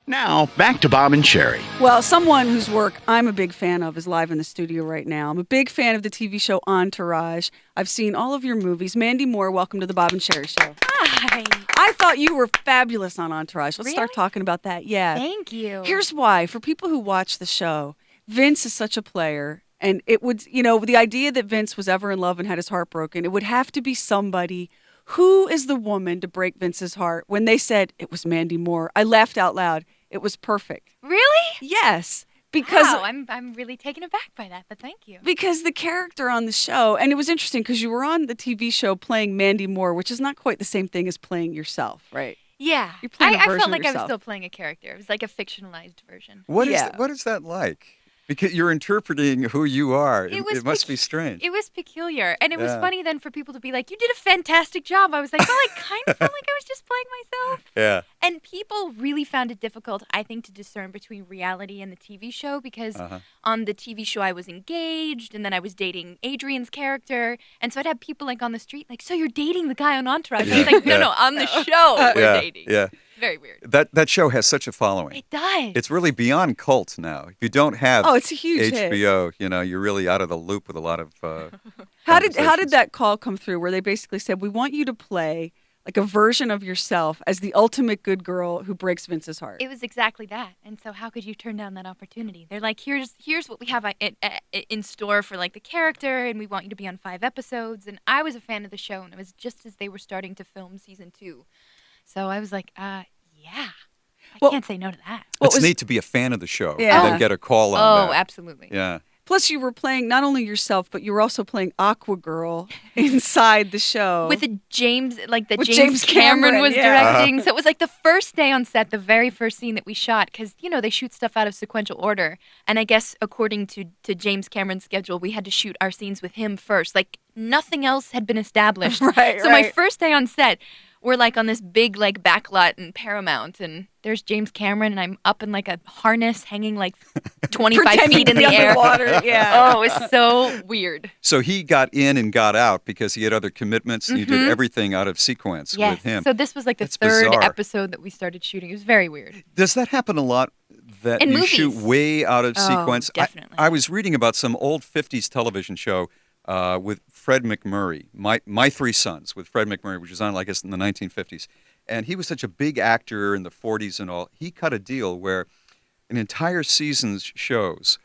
Now, back to Bob and Sheri. Well, someone whose work I'm a big fan of is live in the studio right now. I'm a big fan of the TV show Entourage. I've seen all of your movies. Mandy Moore, welcome to the Bob and Sheri Show. Hi. I thought you were fabulous on Entourage. Let's Really? start talking about that. Yeah. Thank you. Here's why. For people who watch the show, Vince is such a player. And it would, the idea that Vince was ever in love and had his heart broken, it would have to be somebody. Who is the woman to break Vince's heart? When they said it was Mandy Moore, I laughed out loud. It was perfect. Really? Yes. Because wow, I'm really taken aback by that, but thank you. Because the character on the show, and it was interesting because you were on the TV show playing Mandy Moore, which is not quite the same thing as playing yourself, right? Yeah. You're playing a I version felt of like I was yourself. still playing a character. It was like a fictionalized version. What Yeah. is that like? Because you're interpreting who you are. It Must be strange. It was peculiar. And it was Yeah. funny then for people to be like, you did a fantastic job. I was like, well, I kind of felt like I was just playing myself. Yeah. And people really found it difficult, I think, to discern between reality and the TV show because on the TV show I was engaged and then I was dating Adrian's character. And so I'd have people like on the street like, so you're dating the guy on Entourage? I was like, no, on the show we're dating. Yeah. It's very weird. That show has such a following. It does. It's really beyond cult now. If you don't have Oh, it's a huge hit. HBO, you're really out of the loop with a lot of How did conversations. that call come through where they basically said, we want you to play like a version of yourself as the ultimate good girl who breaks Vince's heart? It was exactly that. And so how could you turn down that opportunity? They're like, here's what we have in store for like the character, and we want you to be on 5 episodes. And I was a fan of the show, and it was just as they were starting to film season 2. So I was like, yeah. I can't say no to that. It's neat to be a fan of the show Yeah. and then get a call on that. Oh, absolutely. Yeah. Plus, you were playing not only yourself, but you were also playing Aqua Girl inside the show. With James With James Cameron was yeah. directing. So it was like the first day on set, the very first scene that we shot, because, they shoot stuff out of sequential order. And I guess according to James Cameron's schedule, we had to shoot our scenes with him first. Like nothing else had been established. Right, so my right. first day on set, we're like on this big like backlot in Paramount, and there's James Cameron, and I'm up in like a harness hanging like 25 Pretending feet in to be the air. underwater, yeah. Oh, it was so weird. So he got in and got out because he had other commitments. And you did everything out of sequence Yes. with him. So this was like the That's third bizarre. episode that we started shooting. It was very weird. Does that happen a lot? That In you movies. shoot way out of Oh, sequence? definitely. I was reading about some old 50s television show with Fred McMurray, My Three Sons with Fred McMurray, which was on, I guess, in the 1950s. And he was such a big actor in the 40s and all. He cut a deal where an entire season's shows,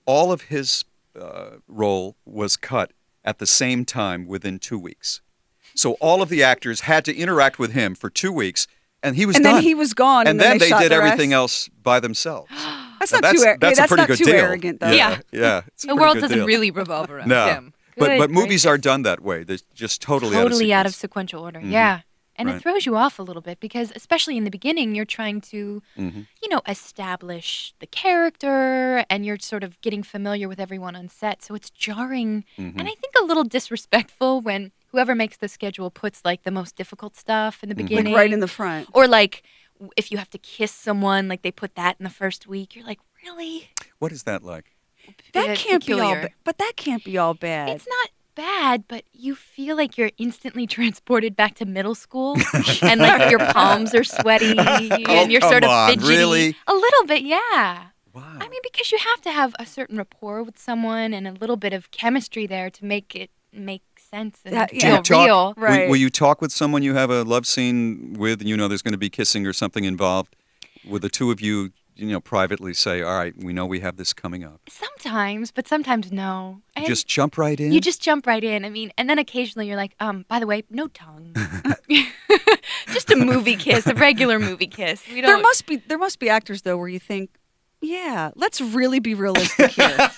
all of his role was cut at the same time within 2 weeks. So all of the actors had to interact with him for 2 weeks, and he was and done. then he was gone. And then they shot did the everything rest. else by themselves. That's Now, not too arrogant. That's a pretty not good too deal. arrogant, though. Yeah, yeah. It's a The pretty world good doesn't deal. really revolve around No. him. But Good movies are gracious. done that way. They're just totally Totally out of sequence. sequential order. Yeah. And Right. it throws you off a little bit because, especially in the beginning, you're trying to, establish the character and you're sort of getting familiar with everyone on set. So it's jarring and I think a little disrespectful when whoever makes the schedule puts like the most difficult stuff in the beginning. Like right in the front. Or like if you have to kiss someone, like they put that in the first week. You're like, really? What is that like? That can't be all peculiar. bad. But that can't be all bad. It's not bad, but you feel like you're instantly transported back to middle school and like your palms are sweaty and you're sort come of on, fidgety. really? A little bit, yeah. Wow. I mean, because you have to have a certain rapport with someone and a little bit of chemistry there to make it make sense and Yeah. feel Do you talk- real. Right. Will you talk with someone you have a love scene with and there's going to be kissing or something involved? Will the two of you, privately say, all right, we know we have this coming up? Sometimes, but sometimes no. And Just jump right in? you just jump right in. I mean, and then occasionally you're like, by the way, no tongue. Just a movie kiss, a regular movie kiss. We don't. There must be actors though where you think, yeah, let's really be realistic here.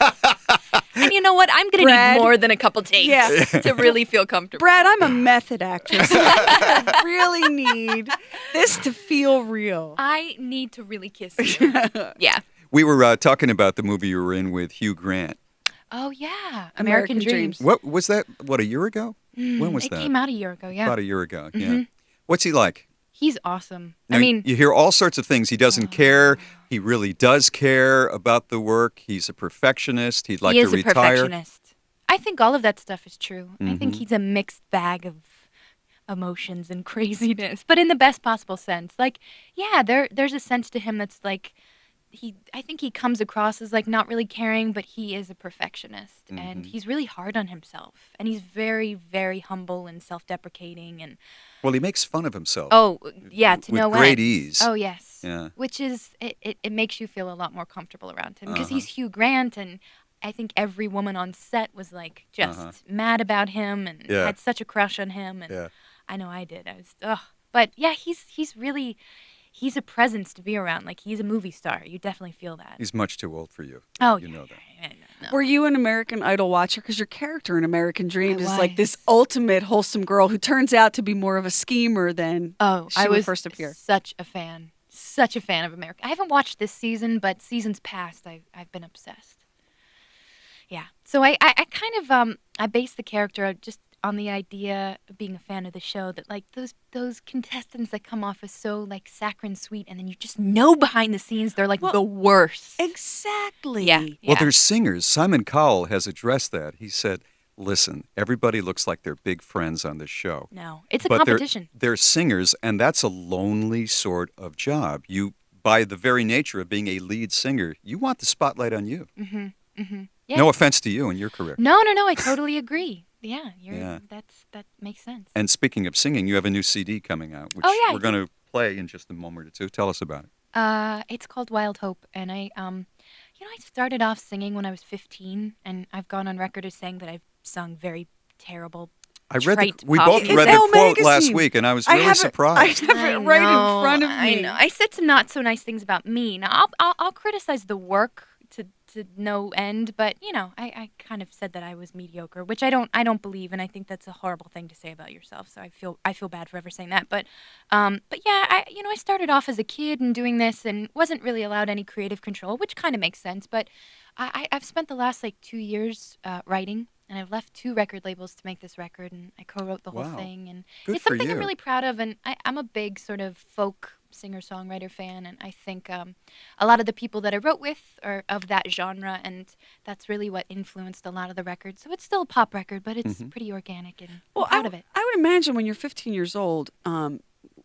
And you know what? I'm going to Brad- need more than a couple takes Yeah. to really feel comfortable. Brad, I'm a method actress. I really need this to feel real. I need to really kiss you. Yeah. We were talking about the movie you were in with Hugh Grant. Oh, yeah. American Dreams. What was that? What, a year ago? When was It that? came out a year ago, yeah. About a year ago, yeah. What's he like? He's awesome. Now, I mean, you hear all sorts of things. He doesn't care. He really does care about the work. He's a perfectionist. He'd like he to is a retire. perfectionist. I think all of that stuff is true. I think he's a mixed bag of emotions and craziness, but in the best possible sense. Like, yeah, there's a sense to him that's like I think he comes across as like not really caring, but he is a perfectionist and he's really hard on himself, and he's very, very humble and self-deprecating and Well, he makes fun of himself. oh yeah, to with no great end. ease. Oh yes, Yeah. which is it makes you feel a lot more comfortable around him because Uh-huh. he's Hugh Grant, and I think every woman on set was like just mad about him and Yeah. had such a crush on him, and Yeah. I know I did. I was but yeah, he's really. He's a presence to be around. Like, he's a movie star. You definitely feel that. He's much too old for you. Oh, You yeah, know that. yeah, no. Were you an American Idol watcher? Because your character in American Dreams is like this was. ultimate wholesome girl who turns out to be more of a schemer than Oh, she I would was first appear. such a fan of America. I haven't watched this season, but seasons past, I've been obsessed. Yeah. So I kind of I based the character just on the idea of being a fan of the show, that like those contestants that come off as so like saccharine sweet, and then you just know behind the scenes they're like the worst. Exactly. Yeah. Well, there's singers. Simon Cowell has addressed that. He said, listen, everybody looks like they're big friends on this show. No, it's a But competition. They're singers, and that's a lonely sort of job. You, by the very nature of being a lead singer, you want the spotlight on you. Yeah. No offense to you and your career. No, I totally agree. Yeah, Yeah. that makes sense. And speaking of singing, you have a new CD coming out, which Oh, yeah, I we're going to play in just a moment or two. Tell us about it. It's called Wild Hope, and I started off singing when I was 15, and I've gone on record as saying that I've sung very terrible. I read trite we pop both music. read the Elle quote last magazine. week, and I was I really have surprised. I have it right in front of me. I know. I said some not so nice things about me. Now I'll criticize the work to no end, but I kind of said that I was mediocre, which I don't believe, and I think that's a horrible thing to say about yourself. So I feel bad for ever saying that. But yeah, I started off as a kid and doing this and wasn't really allowed any creative control, which kind of makes sense. But I've spent the last like 2 years writing. And I've left 2 record labels to make this record, and I co-wrote the whole Wow. thing. And Good it's for something you. I'm really proud of, and I'm a big sort of folk singer-songwriter fan, and I think a lot of the people that I wrote with are of that genre, and that's really what influenced a lot of the records. So it's still a pop record, but it's pretty organic, and I'm proud of it. I would imagine when you're 15 years old,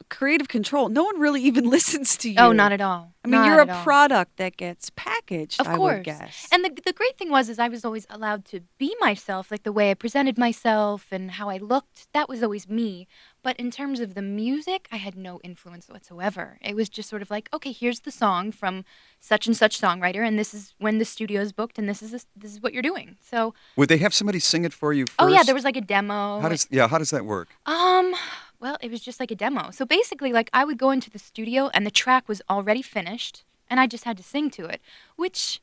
creative control, no one really even listens to you. Oh, not at all. I mean, Not you're at a all. product that gets packaged, Of I course. would guess. And the great thing was I was always allowed to be myself, like the way I presented myself and how I looked. That was always me. But in terms of the music, I had no influence whatsoever. It was just sort of like, okay, here's the song from such and such songwriter, and this is when the studio is booked, and this is what you're doing. So, Would they have somebody sing it for you first? oh yeah, there was like a demo. How does that work? Well, it was just like a demo. So basically, like I would go into the studio, and the track was already finished, and I just had to sing to it, which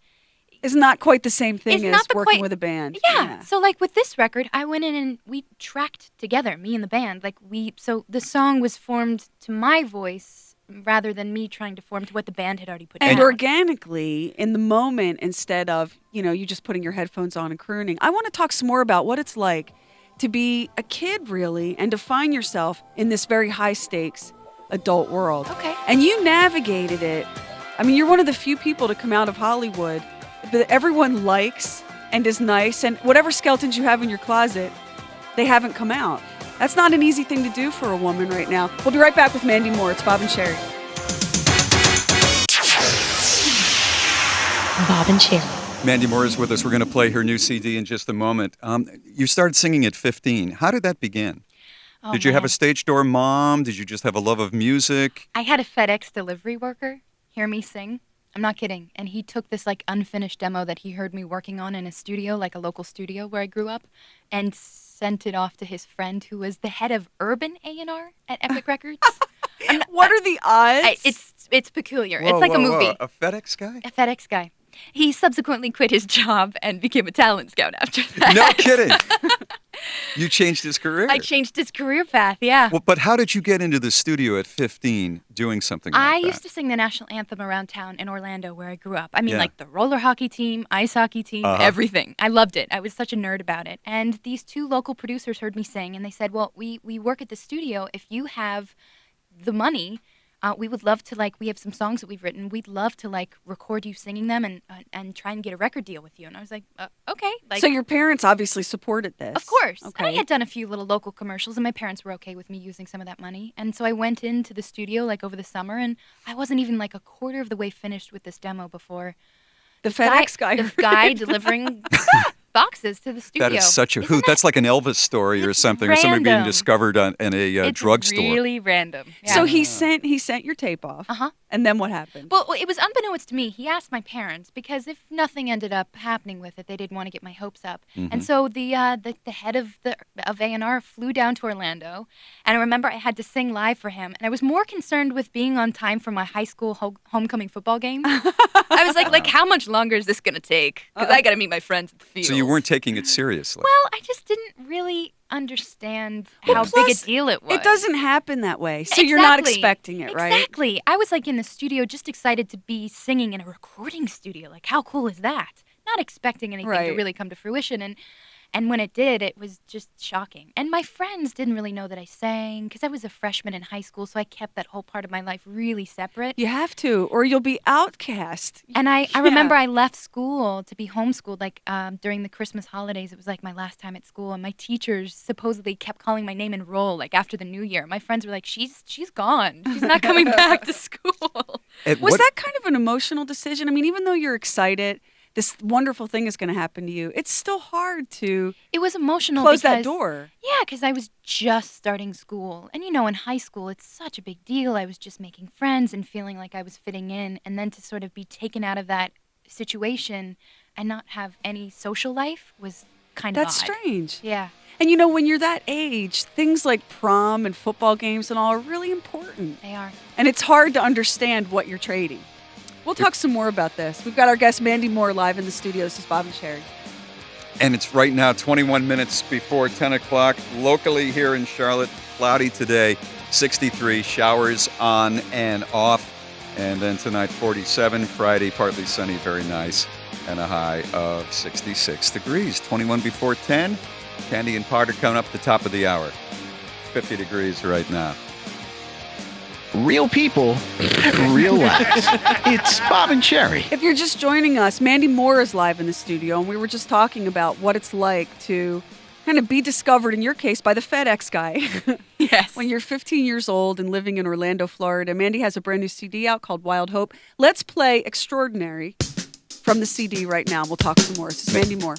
It's not quite the same thing It's as not the working quite- with a band. Yeah. So like with this record, I went in and we tracked together, me and the band. So the song was formed to my voice rather than me trying to form to what the band had already put And down. organically, in the moment, instead of, you just putting your headphones on and crooning. I want to talk some more about what it's like to be a kid, really, and to find yourself in this very high-stakes adult world. Okay. And you navigated it. I mean, you're one of the few people to come out of Hollywood that everyone likes and is nice, and whatever skeletons you have in your closet, they haven't come out. That's not an easy thing to do for a woman right now. We'll be right back with Mandy Moore. It's Bob and Sheri. Bob and Sheri. Mandy Moore is with us. We're going to play her new CD in just a moment. You started singing at 15. How did that begin? Oh, Did you have man. a stage door mom? Did you just have a love of music? I had a FedEx delivery worker hear me sing. I'm not kidding. And he took this like unfinished demo that he heard me working on in a studio, like a local studio where I grew up, and sent it off to his friend who was the head of urban A&R at Epic Records. What are the odds? It's peculiar. Whoa, it's like whoa, a movie. whoa. A FedEx guy? A FedEx guy. He subsequently quit his job and became a talent scout after that. No kidding. You changed his career. I changed his career path, yeah. Well, but how did you get into the studio at 15 doing something like I that? used to sing the national anthem around town in Orlando where I grew up. I mean, Yeah. like the roller hockey team, ice hockey team, everything. I loved it. I was such a nerd about it. And these 2 local producers heard me sing, and they said, well, we work at the studio. If you have the money, we would love to, like, we have some songs that we've written. We'd love to, like, record you singing them and try and get a record deal with you. And I was like, okay. Like, So your parents obviously supported this. of course. Okay. I had done a few little local commercials, and my parents were okay with me using some of that money. And so I went into the studio, like, over the summer, and I wasn't even, like, a quarter of the way finished with this demo before The FedEx guy. the guy delivering boxes to the studio. That is such a hoot. That's like an Elvis story or It's something, or somebody being random. discovered in a It's drugstore. really random. Yeah. So he sent your tape off. Uh-huh. And then what happened? Well, it was unbeknownst to me. He asked my parents because if nothing ended up happening with it, they didn't want to get my hopes up. And so the head of A&R flew down to Orlando, and I remember I had to sing live for him. And I was more concerned with being on time for my high school homecoming football game. I was like, how much longer is this gonna take? Because I got to meet my friends at the field. So you weren't taking it seriously. Well, I just didn't really understand Well, how big plus, a deal it was. It doesn't happen that way. So you're not Exactly. expecting it, right? Exactly. I was like in the studio just excited to be singing in a recording studio. Like, how cool is that? Not expecting anything to Right. really come to fruition. And when it did, it was just shocking. And my friends didn't really know that I sang because I was a freshman in high school, so I kept that whole part of my life really separate. You have to, or you'll be outcast. And I remember I left school to be homeschooled, like during the Christmas holidays. It was like my last time at school, and my teachers supposedly kept calling my name in roll, like after the new year. My friends were like, she's gone. She's not coming back to school. Was that kind of an emotional decision? I mean, even though you're excited, this wonderful thing is going to happen to you, it's still hard to It was emotional close because, that door. Yeah, because I was just starting school. And, in high school, it's such a big deal. I was just making friends and feeling like I was fitting in. And then to sort of be taken out of that situation and not have any social life was kind of That's odd. strange. Yeah. And when you're that age, things like prom and football games and all are really important. They are. And it's hard to understand what you're trading. We'll talk some more about this. We've got our guest Mandy Moore live in the studio. This is Bob and Sheri. And it's right now 21 minutes before 10 o'clock. Locally here in Charlotte, cloudy today, 63, showers on and off. And then tonight, 47, Friday, partly sunny, very nice, and a high of 66 degrees. 21 before 10. Candy and Potter coming up at the top of the hour. 50 degrees right now. Real people, real lives. It's Bob and Sheri. If you're just joining us, Mandy Moore is live in the studio, and we were just talking about what it's like to kind of be discovered, in your case, by the FedEx guy. Yes. When you're 15 years old and living in Orlando, Florida. Mandy has a brand new CD out called Wild Hope. Let's play Extraordinary from the CD right now. We'll talk some more. This is Mandy Moore.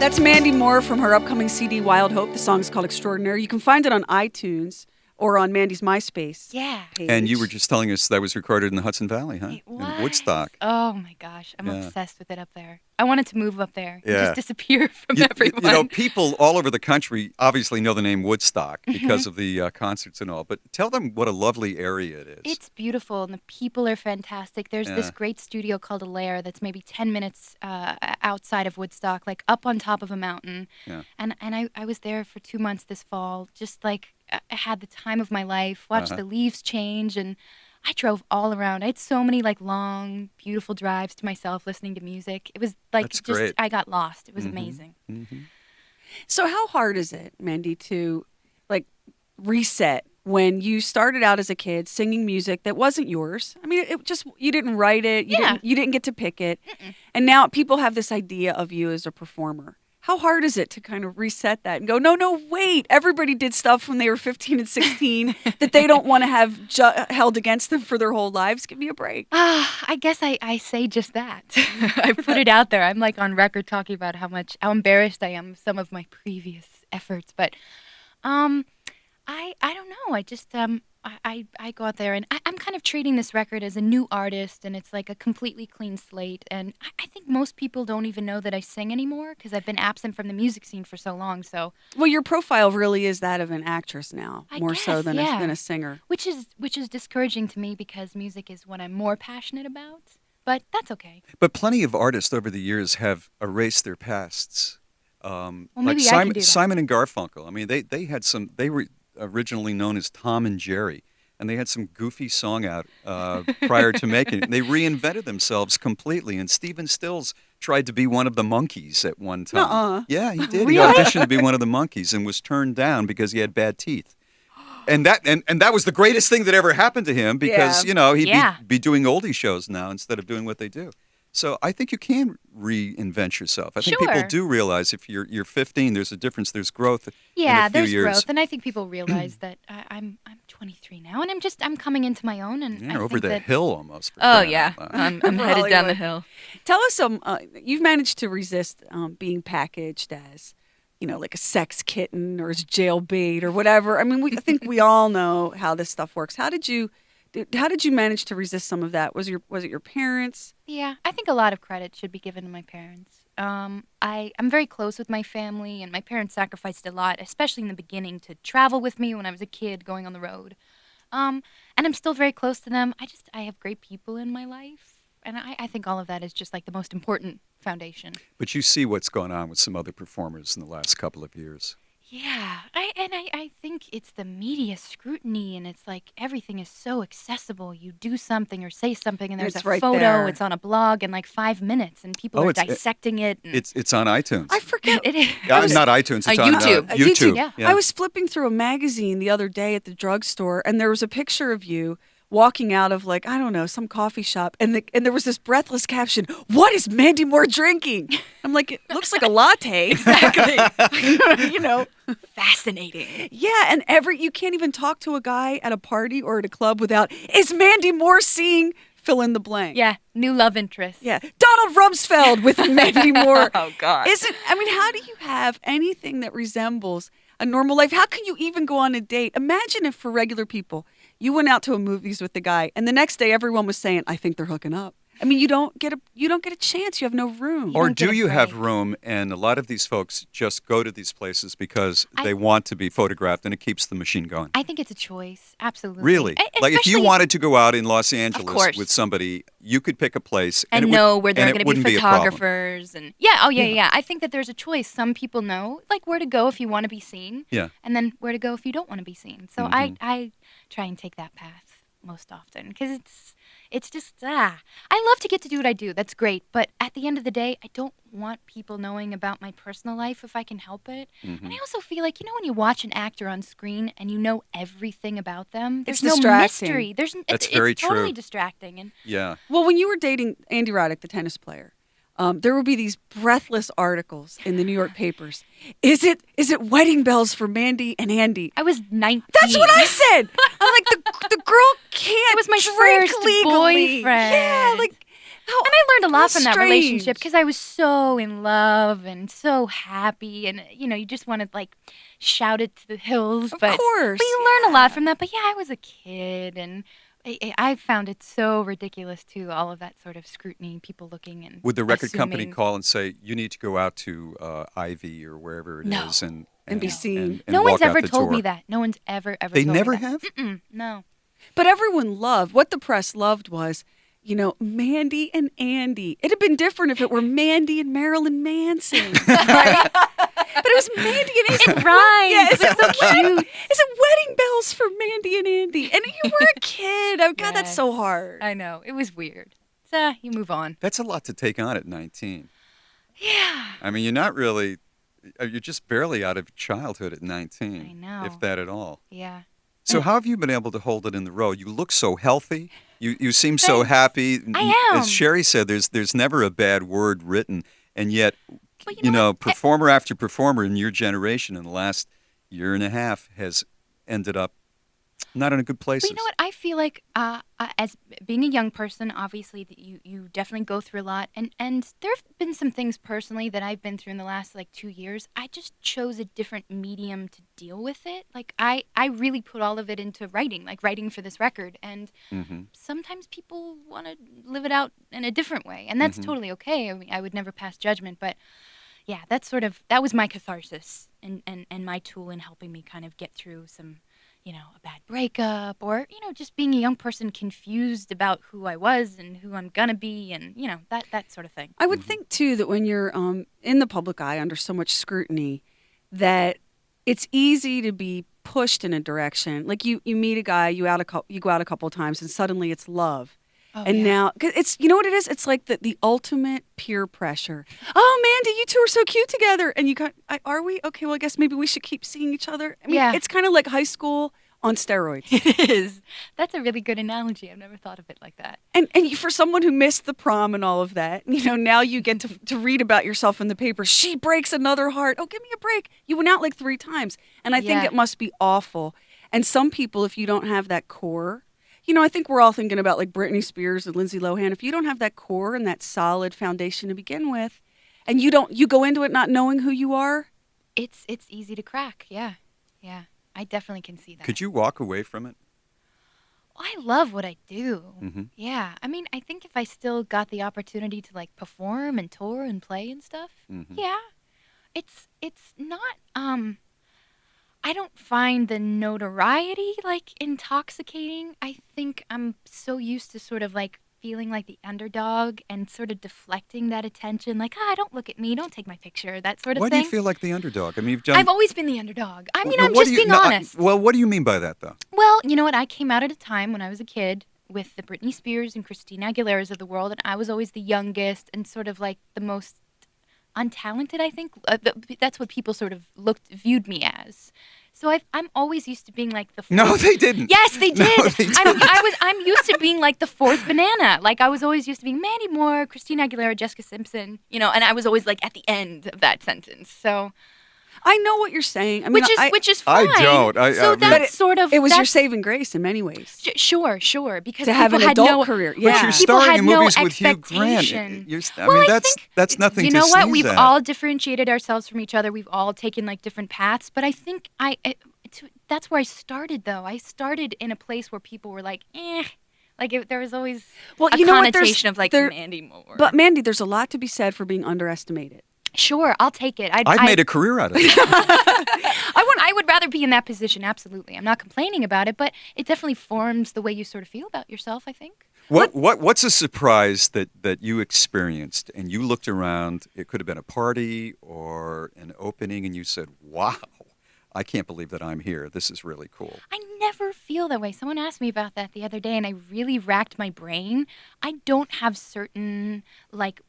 That's Mandy Moore from her upcoming CD, Wild Hope. The song is called Extraordinary. You can find it on iTunes or on Mandy's MySpace. Yeah. Page. And you were just telling us that was recorded in the Hudson Valley, huh? It In was. Woodstock. Oh my gosh, I'm Yeah. obsessed with it up there. I wanted to move up there and Yeah. just disappear from You everyone. people all over the country obviously know the name Woodstock Mm-hmm. because of the concerts and all, but tell them what a lovely area it is. It's beautiful, and the people are fantastic. There's this Yeah. great studio called Alair that's maybe 10 minutes outside of Woodstock, like up on top of a mountain. Yeah. And I was there for 2 months this fall, just like I had the time of my life, watched the leaves change, and I drove all around. I had so many like long, beautiful drives to myself listening to music. It was like That's just, great. I got lost. It was amazing. So how hard is it, Mandy, to like reset when you started out as a kid singing music that wasn't yours? I mean, it just, you didn't write it, you didn't get to pick it. And now people have this idea of you as a performer. How hard is it to kind of reset that and go, no, wait, everybody did stuff when they were 15 and 16 that they don't want to have held against them for their whole lives? Give me a break. I guess I say just that. I put it out there. I'm like on record talking about how embarrassed I am of some of my previous efforts. But I don't know. I just I go out there and I'm kind of treating this record as a new artist, and it's like a completely clean slate. And I think most people don't even know that I sing anymore because I've been absent from the music scene for so long. So Well, your profile really is that of an actress now, I more so guess, than yeah. than a singer. which is discouraging to me because music is what I'm more passionate about. But that's okay. But plenty of artists over the years have erased their pasts. maybe I can do that. Simon and Garfunkel. I mean, they had some. They were originally known as Tom and Jerry, and they had some goofy song out prior to making it. They reinvented themselves completely. And Stephen Stills tried to be one of the Monkees at one time. Nuh-uh. Yeah, he did. Really? He auditioned to be one of the Monkees and was turned down because he had bad teeth. And that was the greatest thing that ever happened to him because, Yeah. he'd Yeah. be doing oldie shows now instead of doing what they do. So I think you can reinvent yourself. I think people Sure. do realize if you're 15, there's a difference, there's growth in Yeah, a few there's years. growth, and I think people realize that I'm 23 now, and I'm coming into my own, and Yeah, I over think the that, hill almost. for Oh crying yeah, out loud. I'm headed down the Hollywood. hill. Tell us you've managed to resist being packaged as, like a sex kitten or as jailbait or whatever. I mean, I think we all know how this stuff works. How did you manage to resist some of that? Was it your parents? Yeah, I think a lot of credit should be given to my parents. I'm very close with my family, and my parents sacrificed a lot, especially in the beginning, to travel with me when I was a kid going on the road. And I'm still very close to them. I have great people in my life, and I think all of that is just like the most important foundation. But you see what's going on with some other performers in the last couple of years. Yeah, I think it's the media scrutiny, and it's like everything is so accessible. You do something or say something, and there's It's a right photo. there. It's on a blog in like 5 minutes, and people Oh, are it's- dissecting it. And It's on iTunes. I forget. it is. Not iTunes. It's on YouTube. YouTube. yeah. I was flipping through a magazine the other day at the drugstore, and there was a picture of you walking out of, like, I don't know, some coffee shop, and there was this breathless caption, "What is Mandy Moore drinking?" I'm like, it looks like a latte. Exactly. Fascinating. Yeah, and you can't even talk to a guy at a party or at a club without, "Is Mandy Moore seeing fill in the blank?" Yeah, new love interest. Yeah, Donald Rumsfeld with Mandy Moore. Oh, God. How do you have anything that resembles a normal life? How can you even go on a date? Imagine if for regular people, you went out to a movies with the guy, and the next day everyone was saying, "I think they're hooking up." I mean, you don't get a chance. You have no room. Or don't get do a you have break. room? And a lot of these folks just go to these places because they want to be photographed, and it keeps the machine going. I think it's a choice. Absolutely. Really? Like if you Especially- wanted to go out in Los Angeles course. with somebody, you could pick a place and it would- know where there and are it going to wouldn't be a problem. photographers and yeah. I think that there's a choice. Some people know like where to go if you want to be seen, Yeah. and then where to go if you don't want to be seen. So Mhm. I try and take that path most often because it's just I love to get to do what I do. That's great, but at the end of the day, I don't want people knowing about my personal life if I can help it. Mm-hmm. And I also feel like when you watch an actor on screen and you know everything about them, there's It's no distracting. mystery. That's It's very totally true. distracting. And Yeah. Well, when you were dating Andy Roddick, the tennis player, there would be these breathless articles in the New York papers. Is it wedding bells for Mandy and Andy? I was 19. That's what I said. I'm like, the girl can't It was my drink first legally. boyfriend. Yeah, like how, And I learned a lot how from that strange. relationship because I was so in love and so happy, and you just want to like shout it to the hills. Of but course, but you learn a lot from that. But yeah, I was a kid, and I found it so ridiculous too. All of that sort of scrutiny, people looking and Would the record company assuming. call and say, you need to go out to Ivy or wherever it is No. And be seen. and No one's walk out ever the told me door? that. No one's ever They told me never that. have? Mm-mm, no. But everyone loved what the press loved was, Mandy and Andy. It'd have been different if it were Mandy and Marilyn Manson, right? But it was Mandy and Andy. It rhymes. Yeah, is It's it so cute. Is it wedding bells for Mandy and Andy? And you were a kid. Oh God, that's so Yes. hard. I know. It was weird. So you move on. That's a lot to take on at 19. Yeah. I mean, you're just barely out of childhood at 19. I know. If that at all. Yeah. So how have you been able to hold it in the road? You look so healthy. You seem so Thanks. happy. I am. As Sheri said, there's never a bad word written, and yet, Well, you know what? performer after performer in your generation in the last year and a half has ended up not in a good place. But you know what? I feel like as being a young person, obviously that you definitely go through a lot. And there have been some things personally that I've been through in the last 2 years. I just chose a different medium to deal with it. Like I really put all of it into writing, like writing for this record. And Mm-hmm. sometimes people want to live it out in a different way. And that's Mhm. totally okay. I mean, I would never pass judgment. But yeah, that was my catharsis and my tool in helping me kind of get through some a bad breakup or, just being a young person confused about who I was and who I'm going to be and, that sort of thing. I would think too that when you're in the public eye under so much scrutiny, that it's easy to be pushed in a direction. Like you meet a guy, you go out a couple of times, and suddenly it's love. Oh, And yeah. now, cause it's what it is. It's like the ultimate peer pressure. Oh, Mandy, you two are so cute together, and are we? Okay, well, I guess maybe we should keep seeing each other. I mean, Yeah. it's kind of like high school on steroids. It is. That's a really good analogy. I've never thought of it like that. And for someone who missed the prom and all of that, now you get to read about yourself in the paper. She breaks another heart. Oh, give me a break. You went out like 3 times. And I think Yeah. it must be awful. And some people, if you don't have that core, I think we're all thinking about like Britney Spears and Lindsay Lohan. If you don't have that core and that solid foundation to begin with, and you go into it not knowing who you are. It's easy to crack. Yeah. Yeah. I definitely can see that. Could you walk away from it? I love what I do. Mm-hmm. Yeah. I mean, I think if I still got the opportunity to like perform and tour and play and stuff, Mm-hmm. yeah. It's not I don't find the notoriety like intoxicating. I think I'm so used to sort of like feeling like the underdog and sort of deflecting that attention, like, don't look at me, don't take my picture, that sort of Why thing. do you feel like the underdog? I mean, you've done. I've always been the underdog. I mean, No, I'm what just do you- being no, honest. Well, what do you mean by that, though? Well, you know what? I came out at a time when I was a kid with the Britney Spears and Christina Aguileras of the world, and I was always the youngest and sort of like the most untalented, I think. That's what people sort of viewed me as. So I'm always used to being like the fourth. No, they didn't. Yes, they did. No, they didn't. I'm used to being like the fourth banana. Like I was always used to being Mandy Moore, Christina Aguilera, Jessica Simpson, and I was always like at the end of that sentence. So I know what you're saying. I mean, which is I fine. don't. So But that's sort of it was your that's- saving grace in many ways. Sure, because To have people an had adult no, career, But yeah. you're people starring had in no movies with Hugh Grant. expectation. I Well, mean, I that's nothing You to know what? sneeze We've at. all differentiated ourselves from each other. We've all taken like different paths. But I think that's where I started, though. I started in a place where people were like, like there was always Well, a you know what? connotation of like there- Mandy Moore. But Mandy, there's a lot to be said for being underestimated. Sure, I'll take it. I've made a career out of it. I would rather be in that position. Absolutely, I'm not complaining about it, but it definitely forms the way you sort of feel about yourself, I think. What's a surprise that you experienced and you looked around? It could have been a party or an opening, and you said, "Wow, I can't believe that I'm here. This is really cool." I never feel that way. Someone asked me about that the other day, and I really racked my brain. I don't have certain like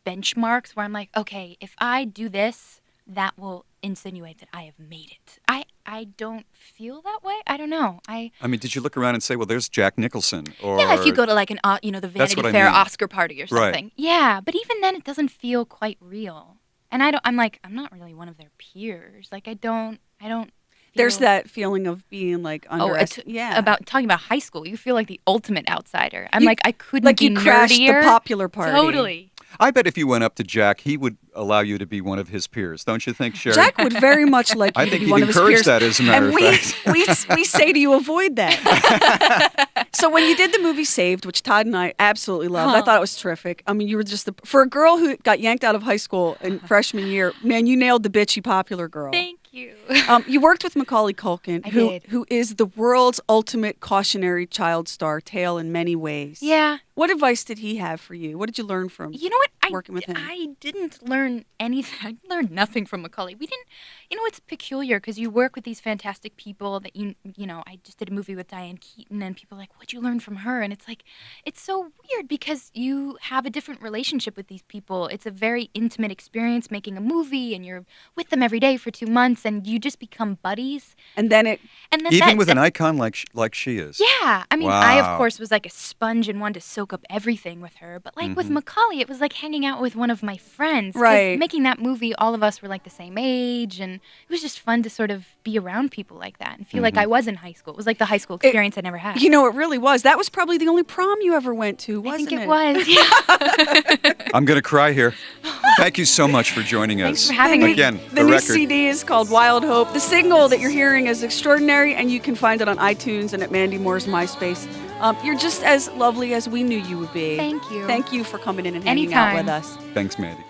benchmarks where I'm like, okay, if I do this, that will insinuate that I have made it. I don't feel that way. I don't know. I mean, did you look around and say, "Well, there's Jack Nicholson"? Or Yeah, if you go to like an the Vanity what I Fair mean. Oscar party or Right. something. Yeah, but even then, it doesn't feel quite real. And I'm not really one of their peers. Like I don't. There's feel- that feeling of being like underestimated. About talking about high school, you feel like the ultimate outsider. I'm You- like I couldn't like be you crashed the nerdier. popular party. Totally. I bet if you went up to Jack, he would allow you to be one of his peers. Don't you think, Sherry? Jack would very much like you I to think be he'd one of his encourage peers. that, as a matter and of we, fact. we say to you, avoid that. So when you did the movie Saved, which Todd and I absolutely loved, I thought it was terrific. I mean, you were just for a girl who got yanked out of high school in freshman year, man, you nailed the bitchy popular girl. Thank you. You worked with Macaulay Culkin, I did. who is the world's ultimate cautionary child star tale in many ways. Yeah. What advice did he have for you? What did you learn from You know what? working with him? I didn't learn anything. I learned nothing from Macaulay. We didn't. It's peculiar because you work with these fantastic people that I just did a movie with Diane Keaton, and people are like, "What'd you learn from her?" And it's like, it's so weird because you have a different relationship with these people. It's a very intimate experience making a movie, and you're with them every day for 2 months, and you just become buddies. And then And then Even with an icon like she is. Yeah, I mean, I of Wow. course was like a sponge and wanted to soak up everything with her, but like with Mm-hmm. Macaulay, it was like hanging out with one of my friends. 'Cause Right. Making that movie, all of us were like the same age, and it was just fun to sort of be around people like that and feel like Mm-hmm. I was in high school. It was like the high school experience I never had. it really was. That was probably the only prom you ever went to, I wasn't think it was. Yeah. I'm going to cry here. Thank you so much for joining Thanks us. for having me. Again, The the new record. CD is called Wild Hope. The single that you're hearing is Extraordinary, and you can find it on iTunes and at Mandy Moore's MySpace. You're just as lovely as we knew you would be. Thank you. Thank you for coming in and hanging out Anytime. with us. Thanks, Mandy.